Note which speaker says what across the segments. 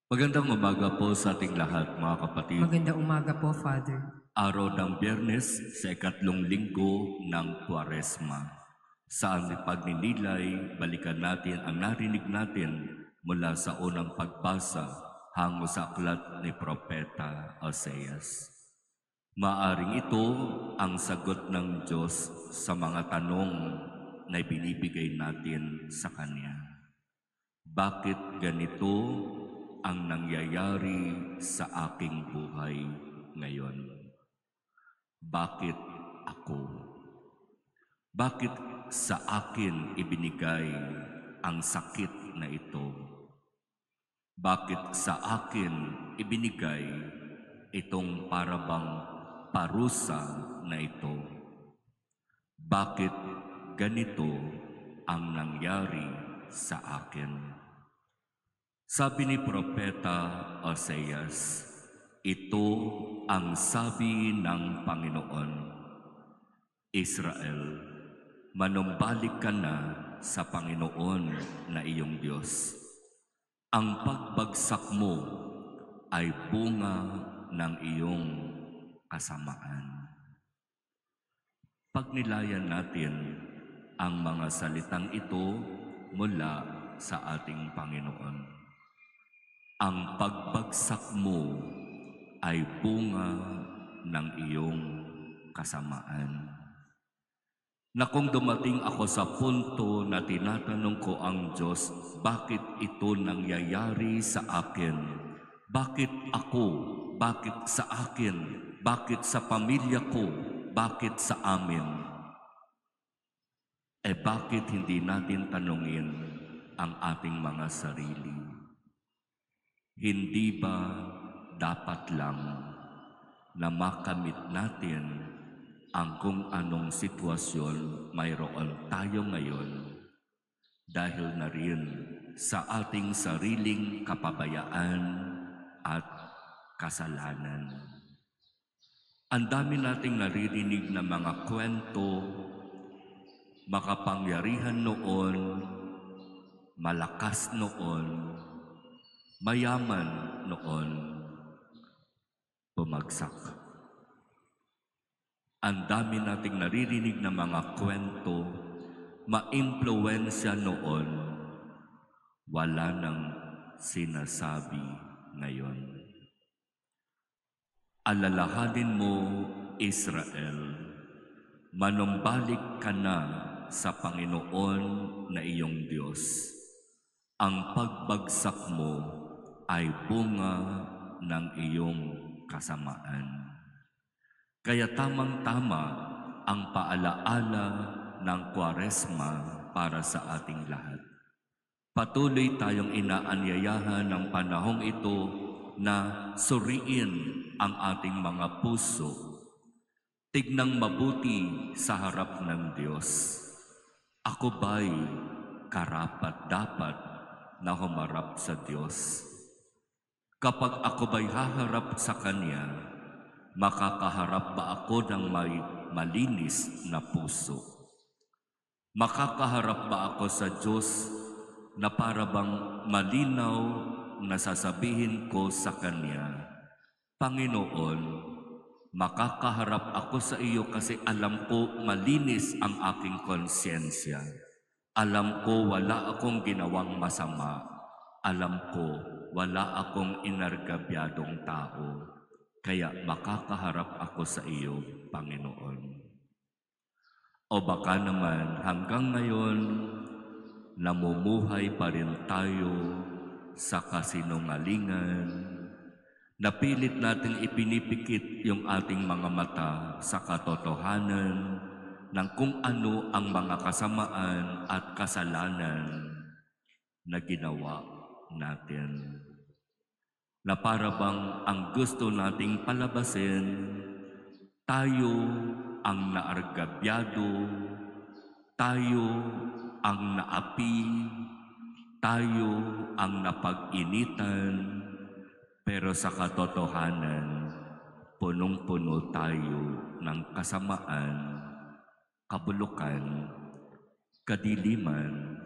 Speaker 1: Magandang umaga po sa ating lahat, mga kapatid.
Speaker 2: Magandang umaga po, Father.
Speaker 1: Araw ng Biyernes sa ikatlong linggo ng Kwaresma. Sa aming pagninilay, balikan natin ang narinig natin mula sa unang pagbasa hango sa aklat ni Propeta Oseas. Maaring ito ang sagot ng Diyos sa mga tanong na binibigay natin sa Kanya. Bakit ganito ang nangyayari sa aking buhay ngayon? Bakit ako? Bakit sa akin ibinigay ang sakit na ito? Bakit sa akin ibinigay itong parabang parusa na ito? Bakit ganito ang nangyari sa akin? Sabi ni Propeta Oseas, ito ang sabi ng Panginoon, Israel, manumbalik ka na sa Panginoon na iyong Diyos. Ang pagbagsak mo ay bunga ng iyong kasamaan. Pagnilayan natin ang mga salitang ito mula sa ating Panginoon. Ang pagbagsak mo ay bunga ng iyong kasamaan. Na kung dumating ako sa punto na tinatanong ko ang Diyos, bakit ito nangyayari sa akin? Bakit ako? Bakit sa akin? Bakit sa pamilya ko? Bakit sa amin? Bakit hindi natin tanungin ang ating mga sarili? Hindi ba dapat lang na makamit natin ang kung anong sitwasyon mayroon tayo ngayon dahil na rin sa ating sariling kapabayaan at kasalanan? Ang dami nating naririnig na mga kwento, makapangyarihan noon, malakas noon, mayaman noon, bumagsak. Ang dami nating naririnig na mga kwento, maimpluwensya noon, wala nang sinasabi ngayon. Alalahanin mo, Israel, manumbalik ka na sa Panginoon na iyong Diyos. Ang pagbagsak mo ay bunga ng iyong kasamaan. Kaya tamang-tama ang paalaala ng Kwaresma para sa ating lahat. Patuloy tayong inaanyayahan ng panahong ito na suriin ang ating mga puso. Tignang mabuti sa harap ng Diyos. Ako ba'y karapat-dapat na humarap sa Diyos? Kapag ako ba'y haharap sa Kanya, makakaharap ba ako ng may malinis na puso? Makakaharap ba ako sa Diyos na para bang malinaw na sasabihin ko sa Kanya, Panginoon, makakaharap ako sa iyo kasi alam ko malinis ang aking konsyensya. Alam ko wala akong ginawang masama. Alam ko wala akong inargabyadong tao. Kaya makakaharap ako sa iyo, Panginoon. O baka naman hanggang ngayon, namumuhay pa rin tayo sa kasinungalingan. Napilit nating ipinipikit yung ating mga mata sa katotohanan ng kung ano ang mga kasamaan at kasalanan na ginawa natin. Na para bang ang gusto nating palabasin, tayo ang naargabyado, tayo ang naapi, tayo ang napag-initan, pero sa katotohanan, punong-puno tayo ng kasamaan, kabulukan, kadiliman,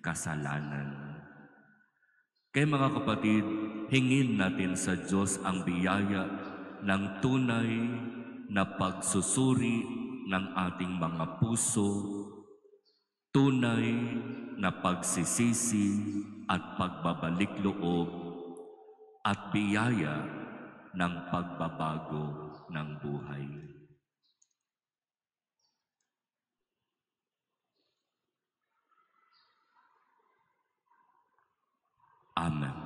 Speaker 1: kasalanan. Kaya mga kapatid, hingin natin sa Diyos ang biyaya ng tunay na pagsusuri ng ating mga puso, tunay na pagsisisi at pagbabalik loob, at biyaya ng pagbabago ng buhay. Amen.